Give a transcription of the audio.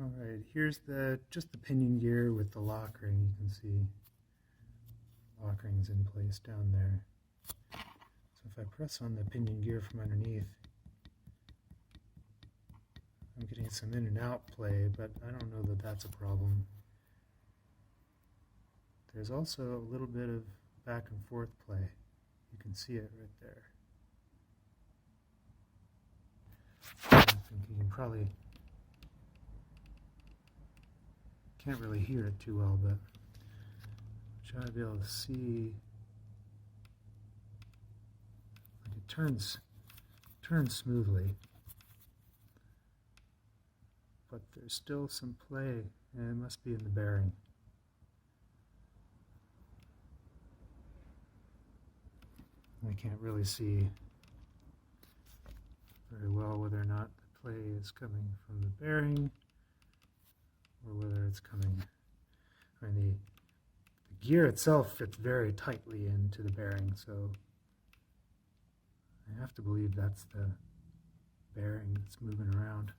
Alright, here's just the pinion gear with the lock ring. You can see lock ring's in place down there. So if I press on the pinion gear from underneath, I'm getting some in and out play, but I don't know that that's a problem. There's also a little bit of back and forth play. You can see it right there. I think you can probably can't really hear it too well, but try to be able to see. Like it turns smoothly, but there's still some play, and it must be in the bearing. I can't really see very well whether or not the play is coming from the bearing or whether it's coming, I mean the gear itself fits very tightly into the bearing, so I have to believe that's the bearing that's moving around.